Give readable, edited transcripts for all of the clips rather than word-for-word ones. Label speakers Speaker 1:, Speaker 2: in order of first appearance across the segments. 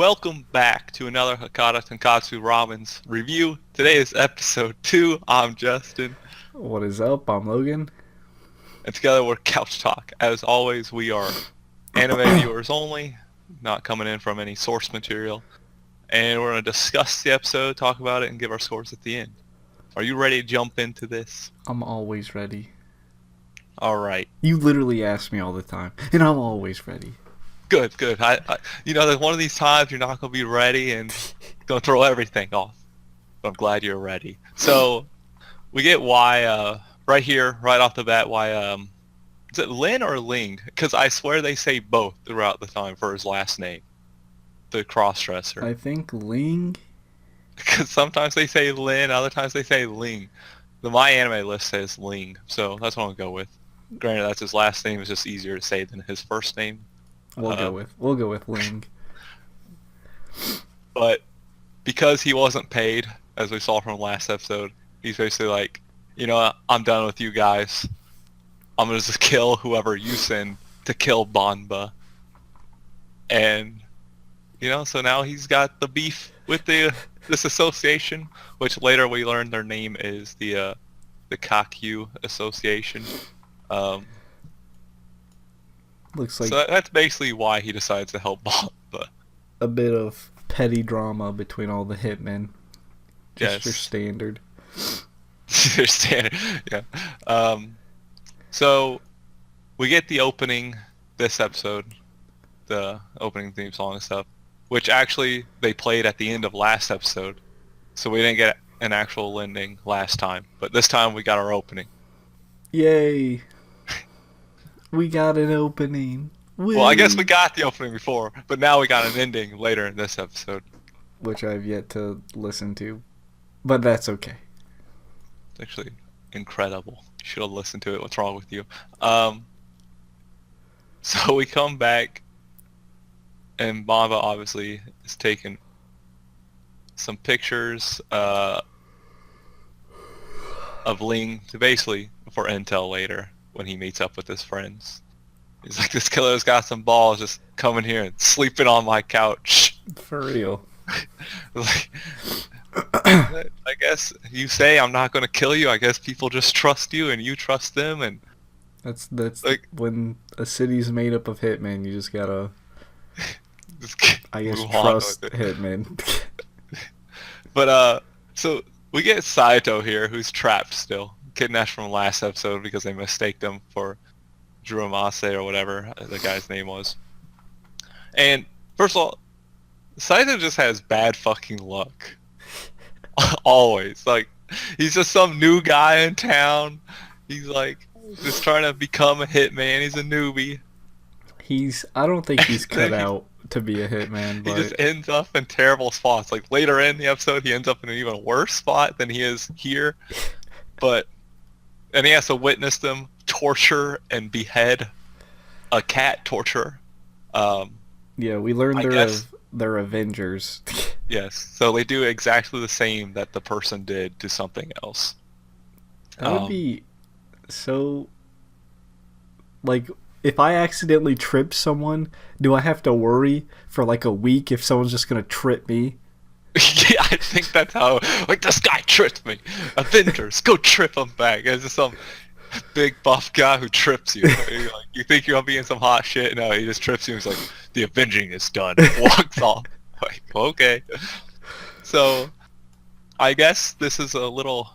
Speaker 1: welcome back to another Hakata Tonkotsu Ramens review. Today is episode 2. I'm Justin,
Speaker 2: What is up? I'm Logan.
Speaker 1: and together we're Couch Talk. As always, we are anime viewers only, not coming in from any source material. And we're going to discuss the episode, talk about it, and give our scores at the end. Are you ready to jump into this?
Speaker 2: I'm always ready.
Speaker 1: Alright.
Speaker 2: You literally ask me all the time, and I'm always ready.
Speaker 1: Good. There's one of these times you're not going to be ready and going to throw everything off. But I'm glad you're ready. So, we get why, right here, right off the bat, why, is it Lin or Ling? Because I swear they say both throughout the time for his last name. The cross-dresser.
Speaker 2: I think Ling.
Speaker 1: Because sometimes they say Lin, other times they say Ling. The My Anime list says Ling, so that's what I'm going to go with. Granted, that's his last name. It's just easier to say than his first name.
Speaker 2: We'll go with Ling.
Speaker 1: But because he wasn't paid, as we saw from last episode, he's basically like, you know what, I'm done with you guys. I'm going to just kill whoever you send to kill Banba. And, so now he's got the beef with this association, which later we learn their name is the Kakyu Association.
Speaker 2: Looks like
Speaker 1: So that's basically why he decides to help Banba.
Speaker 2: a bit of petty drama between all the hitmen. Just your
Speaker 1: Yes.
Speaker 2: standard.
Speaker 1: Your standard, yeah. So we get the opening this episode, the opening theme song and stuff, which actually they played at the end of last episode, so we didn't get an actual ending last time, but this time we got our opening.
Speaker 2: Yay! We got an opening.
Speaker 1: Well, I guess we got the opening before, but now we got an ending later in this episode.
Speaker 2: Which I've yet to listen to, but that's okay.
Speaker 1: It's actually incredible. You should have listened to it. What's wrong with you? So we come back, and Bamba obviously is taking some pictures of Ling to basically for intel later when he meets up with his friends. He's like, this killer's got some balls just coming here and sleeping on my couch.
Speaker 2: For real.
Speaker 1: Like, I guess you say I'm not going to kill you. I guess people just trust you and you trust them, and
Speaker 2: That's
Speaker 1: like,
Speaker 2: when a city's made up of hitmen. You just gotta,
Speaker 1: just
Speaker 2: I guess,
Speaker 1: move on
Speaker 2: trust
Speaker 1: with it.
Speaker 2: hitmen.
Speaker 1: But so we get Saito here, who's trapped still, kidnapped from last episode because they mistaked him for Jurumase or whatever the guy's name was. And first of all, Saito just has bad fucking luck. Always. Like, he's just some new guy in town. He's like just trying to become a hitman. He's a newbie.
Speaker 2: I don't think he's cut out to be a hitman,
Speaker 1: He
Speaker 2: but
Speaker 1: just ends up in terrible spots. Like later in the episode, he ends up in an even worse spot than he is here. And he has to witness them torture and behead a cat torturer.
Speaker 2: yeah, we learned
Speaker 1: I guess-
Speaker 2: they're Avengers.
Speaker 1: Yes, so they do exactly the same that the person did to something else.
Speaker 2: That would be so. Like, if I accidentally trip someone, do I have to worry for like a week if someone's just gonna trip me?
Speaker 1: Yeah, I think that's how. Like, this guy tripped me. Avengers, go trip him back. It's just some big buff guy who trips you. You think you're gonna be in some hot shit? No, he just trips you. He's like, the avenging is done. Walks off. Like, okay. So, I guess this is a little.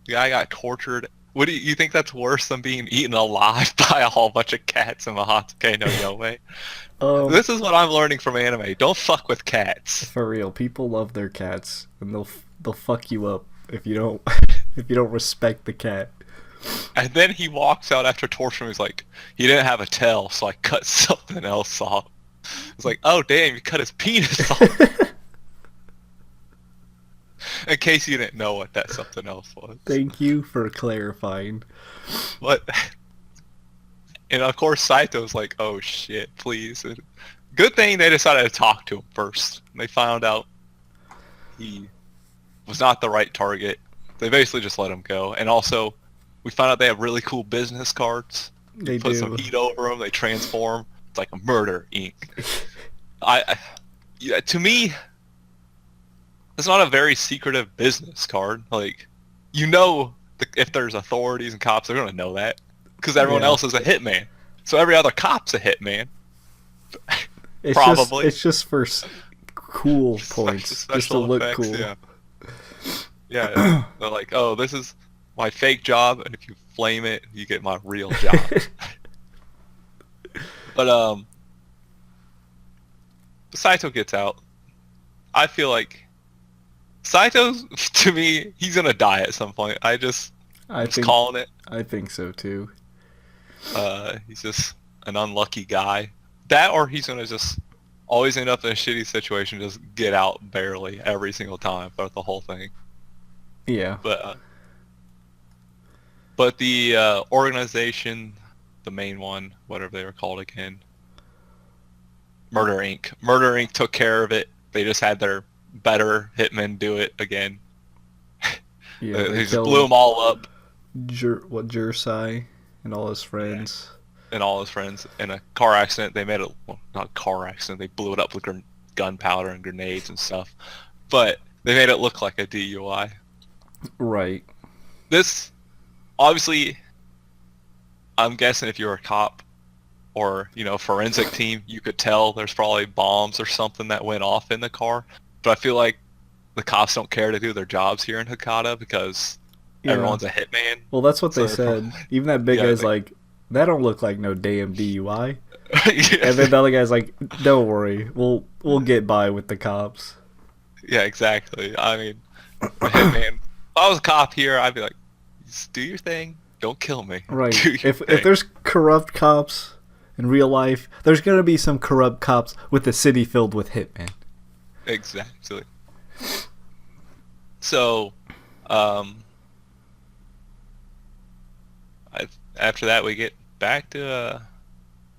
Speaker 1: The guy got tortured. What do you think that's worse than being eaten alive by a whole bunch of cats in the Hatsuke no Yome? This is what I'm learning from anime. Don't fuck with cats.
Speaker 2: For real, people love their cats, and they'll fuck you up if you don't if you don't respect the cat.
Speaker 1: And then he walks out after torturing. He's like, he didn't have a tail, so I cut something else off. It's like, oh damn, you cut his penis off. In case you didn't know what that something else was.
Speaker 2: Thank you for clarifying.
Speaker 1: But, and of course Saito's like, oh shit, please. And good thing they decided to talk to him first. They found out he was not the right target. They basically just let him go. And also, we found out they have really cool business cards.
Speaker 2: They
Speaker 1: Put
Speaker 2: do.
Speaker 1: some heat over them, they transform. It's like a Murder Inc. I yeah, to me, it's not a very secretive business card. Like, if there's authorities and cops, they're gonna know that because everyone
Speaker 2: Yeah.
Speaker 1: else is a hitman. So every other cop's a hitman,
Speaker 2: It's just
Speaker 1: probably.
Speaker 2: it's just for cool points, just to
Speaker 1: Special
Speaker 2: look
Speaker 1: effects,
Speaker 2: cool.
Speaker 1: yeah. Yeah, they're like, oh, this is my fake job, and if you flame it, you get my real job. But Saito gets out. I feel like Saito, to me, he's gonna die at some point. I'm just
Speaker 2: I think
Speaker 1: calling it.
Speaker 2: I think so too.
Speaker 1: He's just an unlucky guy. That, or he's gonna just always end up in a shitty situation, just get out barely every single time throughout the whole thing.
Speaker 2: Yeah.
Speaker 1: But the organization, the main one, whatever they were called again, Murder Inc. Murder Inc. took care of it. They just had their better hitmen do it again.
Speaker 2: Yeah,
Speaker 1: They just blew them all up.
Speaker 2: Jursai and all his friends.
Speaker 1: And all his friends in a car accident. They made it, well, not a car accident. They blew it up with gunpowder and grenades and stuff. But they made it look like a DUI.
Speaker 2: Right.
Speaker 1: This, obviously, I'm guessing if you're a cop or, forensic team, you could tell there's probably bombs or something that went off in the car. But I feel like the cops don't care to do their jobs here in Hakata because everyone's a hitman.
Speaker 2: Well, that's what they said. Even that big guy's like, that don't look like no damn DUI.
Speaker 1: Yeah.
Speaker 2: And then the other guy's like, don't worry, we'll get by with the cops.
Speaker 1: Yeah, exactly. I mean, hitman. If I was a cop here, I'd be like, just do your thing. Don't kill me.
Speaker 2: Right. If there's corrupt cops in real life, there's gonna be some corrupt cops with a city filled with hitmen.
Speaker 1: Exactly. So, after that, we get back to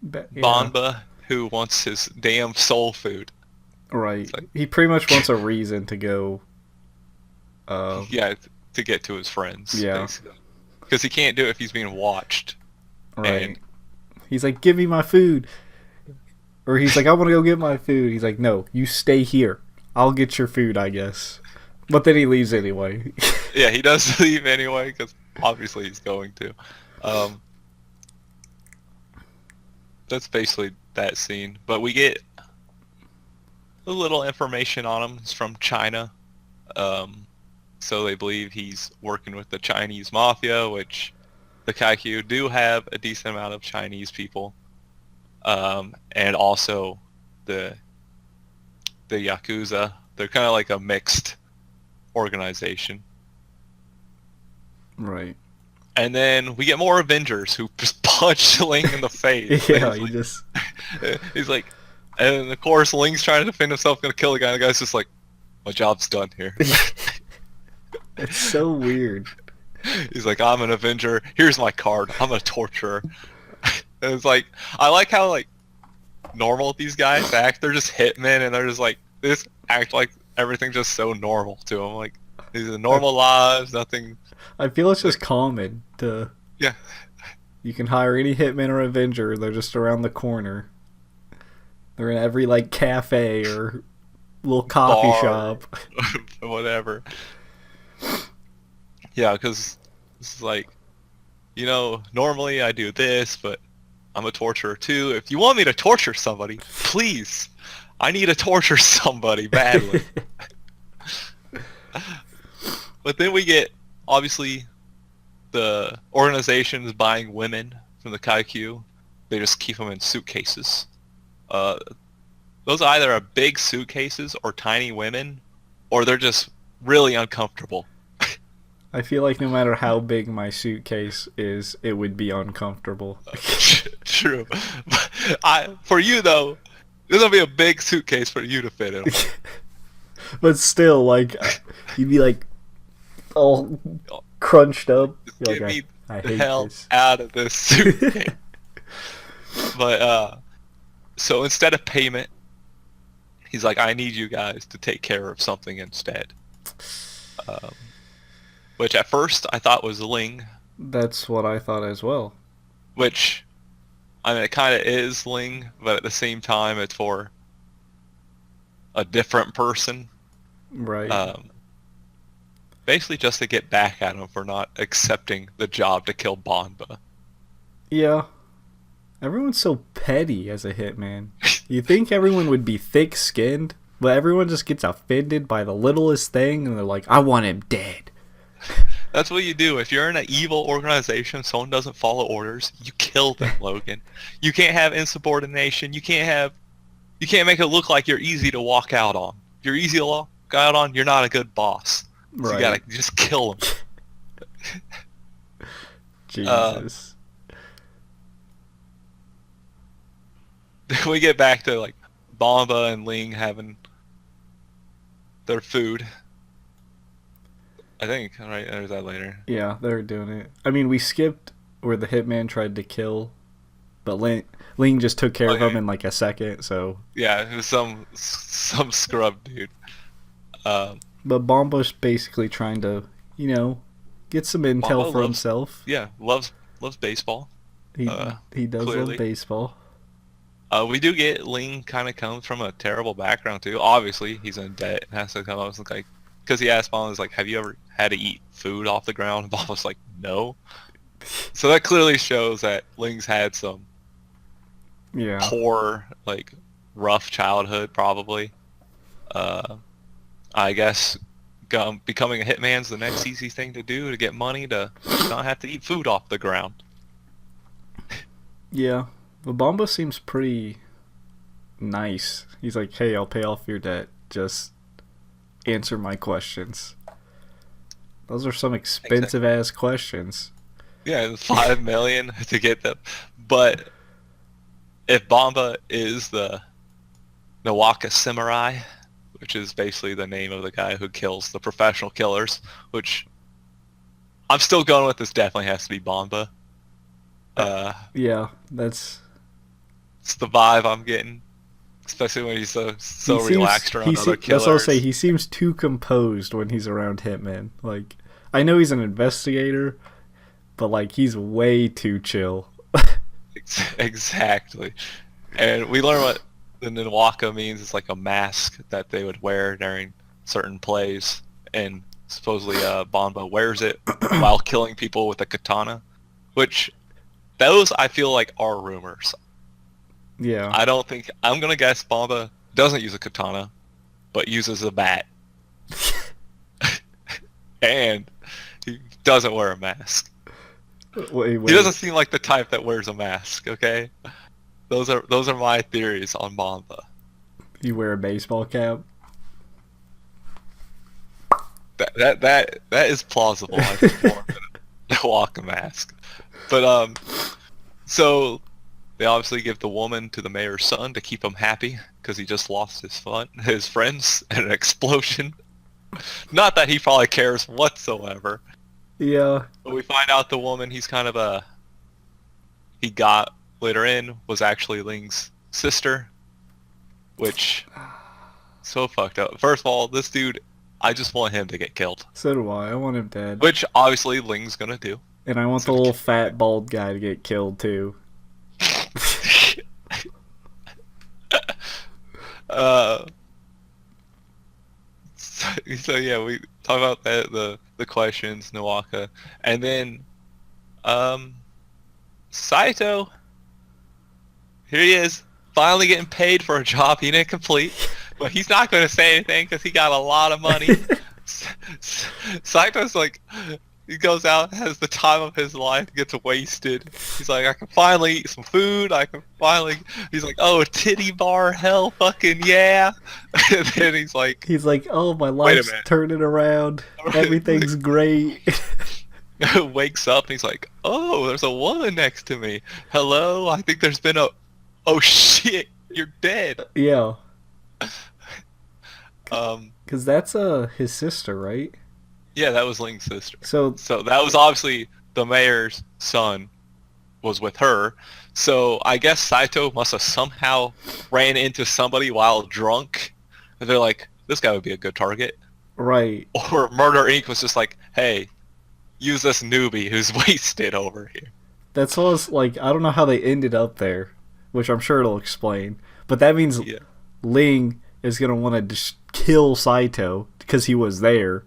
Speaker 1: Banba, who wants his damn soul food.
Speaker 2: Right. Like, he pretty much wants a reason to go.
Speaker 1: Yeah, to get to his friends.
Speaker 2: Yeah.
Speaker 1: Because he can't do it if he's being watched.
Speaker 2: Right.
Speaker 1: And
Speaker 2: he's like, give me my food. Or he's like, I want to go get my food. He's like, no, you stay here. I'll get your food, I guess. But then he leaves anyway.
Speaker 1: Yeah, he does leave anyway, because obviously he's going to. That's basically that scene. But we get a little information on him. It's from China. So they believe he's working with the Chinese mafia, which the Kaikyu do have a decent amount of Chinese people. And also the Yakuza. They're kind of like a mixed organization.
Speaker 2: Right.
Speaker 1: And then we get more Avengers who just punch Ling in the face.
Speaker 2: Yeah,
Speaker 1: He's like, and of course Ling's trying to defend himself, gonna kill the guy, and the guy's just like, my job's done here.
Speaker 2: It's so weird.
Speaker 1: He's like, I'm an Avenger, here's my card, I'm a torturer. And it's like, I like how like normal these guys act. They're just hitmen, and they're just like, they just act like everything's just so normal to them. Like, these are normal lives, nothing.
Speaker 2: I feel it's just common to.
Speaker 1: Yeah.
Speaker 2: You can hire any hitman or Avenger. They're just around the corner. They're in every like cafe or little coffee
Speaker 1: Bar,
Speaker 2: shop.
Speaker 1: Whatever. Yeah, because it's like, normally I do this, but I'm a torturer too. If you want me to torture somebody, please, I need to torture somebody badly. But then we get, obviously, the organizations buying women from the Kaikyu. They just keep them in suitcases. Those either are big suitcases or tiny women, or they're just really uncomfortable.
Speaker 2: I feel like no matter how big my suitcase is, it would be uncomfortable.
Speaker 1: True. For you, though, there's going to be a big suitcase for you to fit in.
Speaker 2: But still, like, you'd be like, all crunched up.
Speaker 1: Get
Speaker 2: like,
Speaker 1: me
Speaker 2: I
Speaker 1: the
Speaker 2: hate
Speaker 1: hell
Speaker 2: this.
Speaker 1: out of this suitcase. But, so instead of payment, he's like, I need you guys to take care of something instead. Which at first I thought was Ling.
Speaker 2: That's what I thought as well.
Speaker 1: Which, I mean, it kind of is Ling, but at the same time it's for a different person.
Speaker 2: Right.
Speaker 1: Basically just to get back at him for not accepting the job to kill Banba.
Speaker 2: Yeah. Everyone's so petty as a hitman. You think everyone would be thick-skinned, but everyone just gets offended by the littlest thing, and they're like, I want him dead.
Speaker 1: That's what you do. If you're in an evil organization, someone doesn't follow orders, you kill them, Logan. You can't have insubordination. You can't make it look like you're easy to walk out on. If you're easy to walk out on, you're not a good boss. So
Speaker 2: Right.
Speaker 1: you gotta just kill them.
Speaker 2: Jesus.
Speaker 1: We get back to like Bomba and Ling having their food. I think, right? Or is that later?
Speaker 2: Yeah, they're doing it. I mean, we skipped where the hitman tried to kill, but Ling just took care of him in like a second, so...
Speaker 1: Yeah, it was some scrub dude.
Speaker 2: But Bomba's basically trying to, get some intel for himself.
Speaker 1: Yeah, loves baseball.
Speaker 2: He does
Speaker 1: clearly.
Speaker 2: love baseball.
Speaker 1: We do get Ling kind of comes from a terrible background too. Obviously, he's in debt and has to come up with like, because he asked Bomba, like, have you ever had to eat food off the ground? And Bomba's like, no. So that clearly shows that Ling's had some poor, like, rough childhood probably. I guess becoming a hitman's the next easy thing to do to get money to not have to eat food off the ground.
Speaker 2: Yeah. But Bomba seems pretty nice. He's like, hey, I'll pay off your debt. Just answer my questions. Those are some expensive-ass questions.
Speaker 1: Yeah, $5 million to get them. But if Bomba is the Nawaka Samurai, which is basically the name of the guy who kills the professional killers, which I'm still going with, this definitely has to be Bomba.
Speaker 2: Yeah, it's
Speaker 1: the vibe I'm getting, especially when he's so relaxed around other killers.
Speaker 2: That's what I'll say. He seems too composed when he's around hitmen. Like, I know he's an investigator, but like he's way too chill.
Speaker 1: Exactly. And we learn what the Nawaka means. It's like a mask that they would wear during certain plays, and supposedly Bomba wears it while killing people with a katana, which those I feel like are rumors.
Speaker 2: Yeah.
Speaker 1: I'm gonna guess Bomba doesn't use a katana, but uses a bat. And he doesn't wear a mask.
Speaker 2: Wait.
Speaker 1: He doesn't seem like the type that wears a mask, okay? Those are my theories on Bomba.
Speaker 2: You wear a baseball cap?
Speaker 1: That is plausible, I think, more than a Nawaka mask. But so they obviously give the woman to the mayor's son to keep him happy because he just lost his friends in an explosion. Not that he probably cares whatsoever.
Speaker 2: Yeah.
Speaker 1: But we find out the woman he got later in was actually Ling's sister, which so fucked up. First of all, this dude, I just want him to get killed.
Speaker 2: So do I. I want him dead.
Speaker 1: Which obviously Ling's gonna do.
Speaker 2: And I want the little fat bald guy to get killed too. So yeah, we talk about the questions, Nawaka, and then Saito. Here he is, finally getting paid for a job he didn't complete, but he's not going to say anything because he got a lot of money. Saito's like, he goes out, has the time of his life, gets wasted. He's like, I can finally eat some food. He's like, oh, a titty bar, hell fucking yeah. And then he's like, oh, my life's turning around. Everything's great.
Speaker 1: Wakes up and he's like, oh, there's a woman next to me. Hello, I think there's been oh shit, you're dead.
Speaker 2: Yeah. Because that's his sister, right?
Speaker 1: Yeah, that was Ling's sister.
Speaker 2: So
Speaker 1: that was obviously the mayor's son was with her. So I guess Saito must have somehow ran into somebody while drunk. And they're like, this guy would be a good target.
Speaker 2: Right.
Speaker 1: Or Murder Inc. was just like, hey, use this newbie who's wasted over here.
Speaker 2: That's almost like, I don't know how they ended up there, which I'm sure it'll explain. But that means Ling
Speaker 3: is gonna want to just kill Saito because he was there,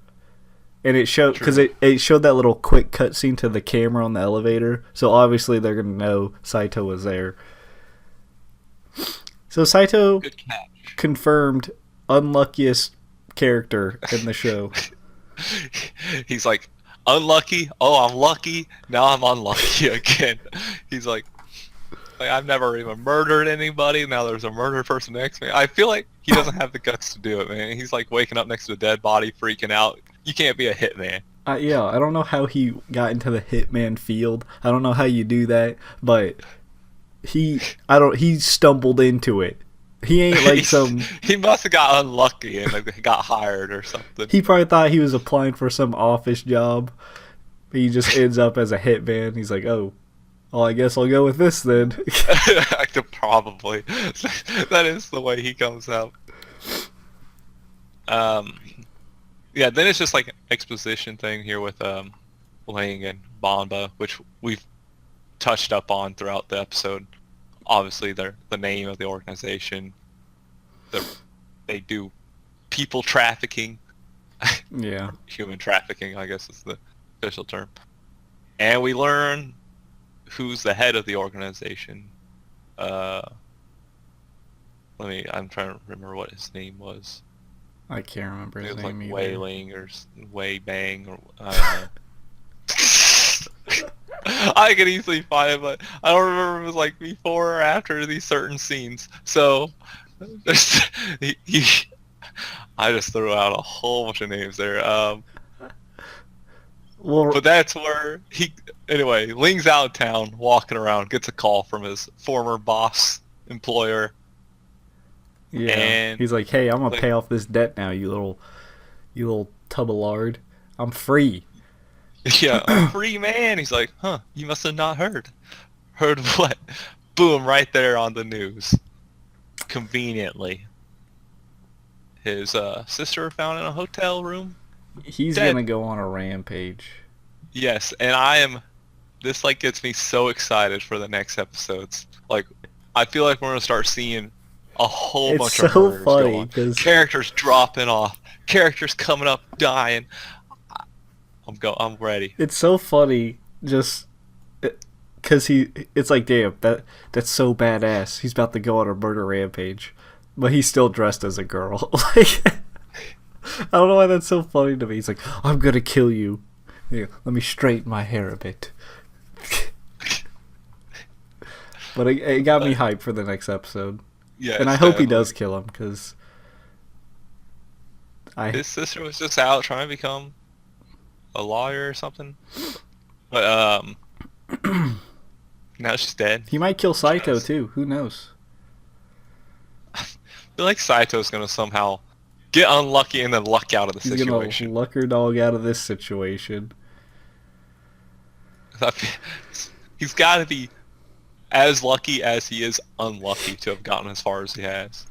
Speaker 3: and it showed because it showed that little quick cutscene to the camera on the elevator. So obviously they're gonna know Saito was there. So Saito confirmed unluckiest character in the show.
Speaker 2: He's like, unlucky? Oh, I'm lucky? Now I'm unlucky again. He's like, I've never even murdered anybody. Now there's a murdered person next to me. I feel like he doesn't have the guts to do it, man. He's like waking up next to a dead body, freaking out. You can't be a hitman.
Speaker 3: Yeah, I don't know how he got into the hitman field. I don't know how you do that, but he stumbled into it. He ain't like some...
Speaker 2: He must have got unlucky and like, got hired or something.
Speaker 3: He probably thought he was applying for some office job. He just ends up as a hitman. He's like, oh, well, I guess I'll go with this then.
Speaker 2: Probably. That is the way he comes out. Yeah, then it's just like an exposition thing here with Ling and Bamba, which we've touched up on throughout the episode. Obviously, they're the name of the organization. They do people trafficking.
Speaker 3: Yeah.
Speaker 2: Human trafficking, I guess is the official term. And we learn who's the head of the organization. I'm trying to remember what his name was.
Speaker 3: I can't remember his
Speaker 2: name. It was
Speaker 3: name
Speaker 2: like
Speaker 3: either.
Speaker 2: Wei Ling or Wei Bang or I don't know. I could easily find it, but I don't remember if it was like before or after these certain scenes. So I just threw out a whole bunch of names there. But that's where anyway, Ling's out of town, walking around, gets a call from his former boss, employer.
Speaker 3: Yeah, and he's like, hey, I'm going to pay off this debt now, you little tub of lard. I'm free.
Speaker 2: Yeah, I'm free, man. He's like, huh, you must have not heard. Heard what? Boom, right there on the news. Conveniently. His sister found in a hotel room.
Speaker 3: He's going to go on a rampage.
Speaker 2: Yes, and this like gets me so excited for the next episodes. Like, I feel like we're going to start seeing a whole bunch of murders go on. Characters dropping off. Characters coming up, dying. I'm ready.
Speaker 3: It's so funny, just because it's like, damn, that's so badass. He's about to go on a murder rampage, but he's still dressed as a girl. Like, I don't know why that's so funny to me. He's like, I'm gonna kill you. Yeah, let me straighten my hair a bit. But it got me hyped for the next episode.
Speaker 2: Yeah,
Speaker 3: and I hope he does kill him, because
Speaker 2: his sister was just out trying to become a lawyer or something, but now she's dead.
Speaker 3: He might kill Saito too. Who knows?
Speaker 2: I feel like Saito's gonna somehow get unlucky and then luck out of the situation.
Speaker 3: He's gonna luck her dog out of this situation.
Speaker 2: He's got to be as lucky as he is unlucky to have gotten as far as he has.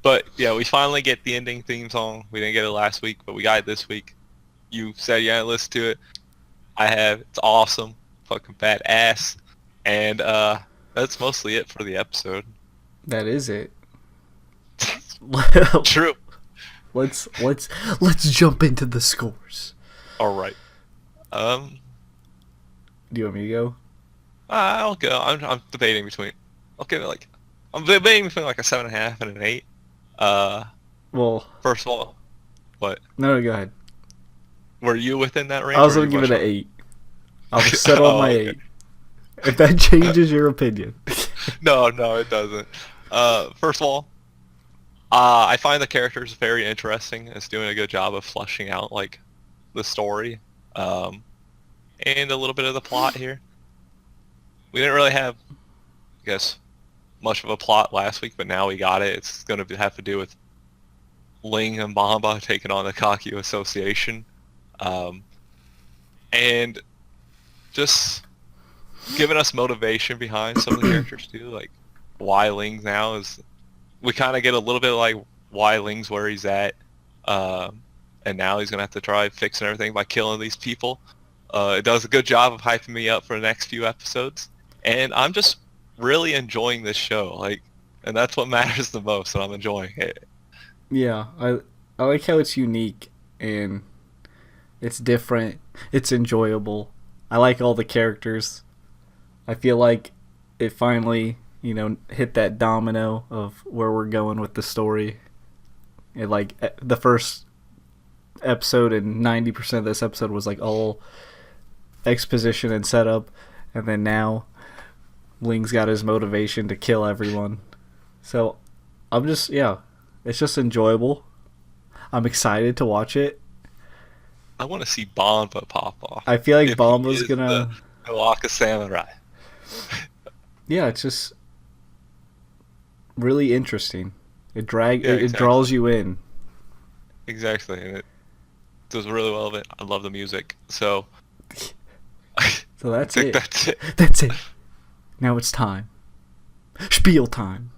Speaker 2: But yeah, we finally get the ending theme song. We didn't get it last week, but we got it this week. You said you hadn't listened to it. I have. It's awesome. Fucking badass. And that's mostly it for the episode.
Speaker 3: That is it.
Speaker 2: True.
Speaker 3: Let's jump into the scores.
Speaker 2: All right.
Speaker 3: Do you want me to go?
Speaker 2: I'll go. I'm debating between. I'm debating between like a 7.5 and an 8.
Speaker 3: Well,
Speaker 2: first of all, what?
Speaker 3: No, go ahead.
Speaker 2: Were you within that range?
Speaker 3: I was gonna give it an 8. I was set on my 8. If that changes your opinion.
Speaker 2: No, it doesn't. First of all, I find the characters very interesting. It's doing a good job of fleshing out like the story, and a little bit of the plot here. We didn't really have, I guess, much of a plot last week, but now we got it. It's going to have to do with Ling and Bamba taking on the Kakyu Association, and just giving us motivation behind some of the characters too, like why Ling now is. We kind of get a little bit like why Ling's where he's at, and now he's going to have to try fixing everything by killing these people. It does a good job of hyping me up for the next few episodes, and I'm just really enjoying this show, and that's what matters the most, and I'm enjoying it.
Speaker 3: Yeah, I like how it's unique and it's different. It's enjoyable. I like all the characters. I feel like it finally, hit that domino of where we're going with the story. It like the first episode and 90% of this episode was like all exposition and setup, and then now Ling's got his motivation to kill everyone. So I'm just it's just enjoyable. I'm excited to watch it.
Speaker 2: I want to see Banba pop off.
Speaker 3: I feel like
Speaker 2: If he
Speaker 3: Bomba's
Speaker 2: is
Speaker 3: gonna.
Speaker 2: the Waka Samurai.
Speaker 3: Yeah, it's just really interesting. It
Speaker 2: Yeah,
Speaker 3: it
Speaker 2: exactly.
Speaker 3: draws you in.
Speaker 2: Exactly, and it does really well of it. I love the music, so I
Speaker 3: So that's
Speaker 2: think
Speaker 3: it.
Speaker 2: that's it.
Speaker 3: That's it. Now it's time. Spiel time.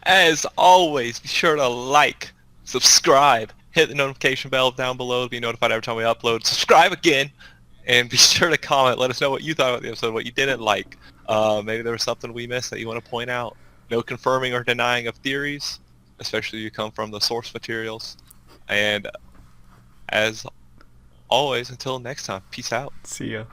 Speaker 2: As always, be sure to like, subscribe, hit the notification bell down below to be notified every time we upload. Subscribe again, and be sure to comment. Let us know what you thought about the episode, what you didn't like. Maybe there was something we missed that you want to point out. No confirming or denying of theories, especially if you come from the source materials. And as always, until next time, peace out.
Speaker 3: See ya.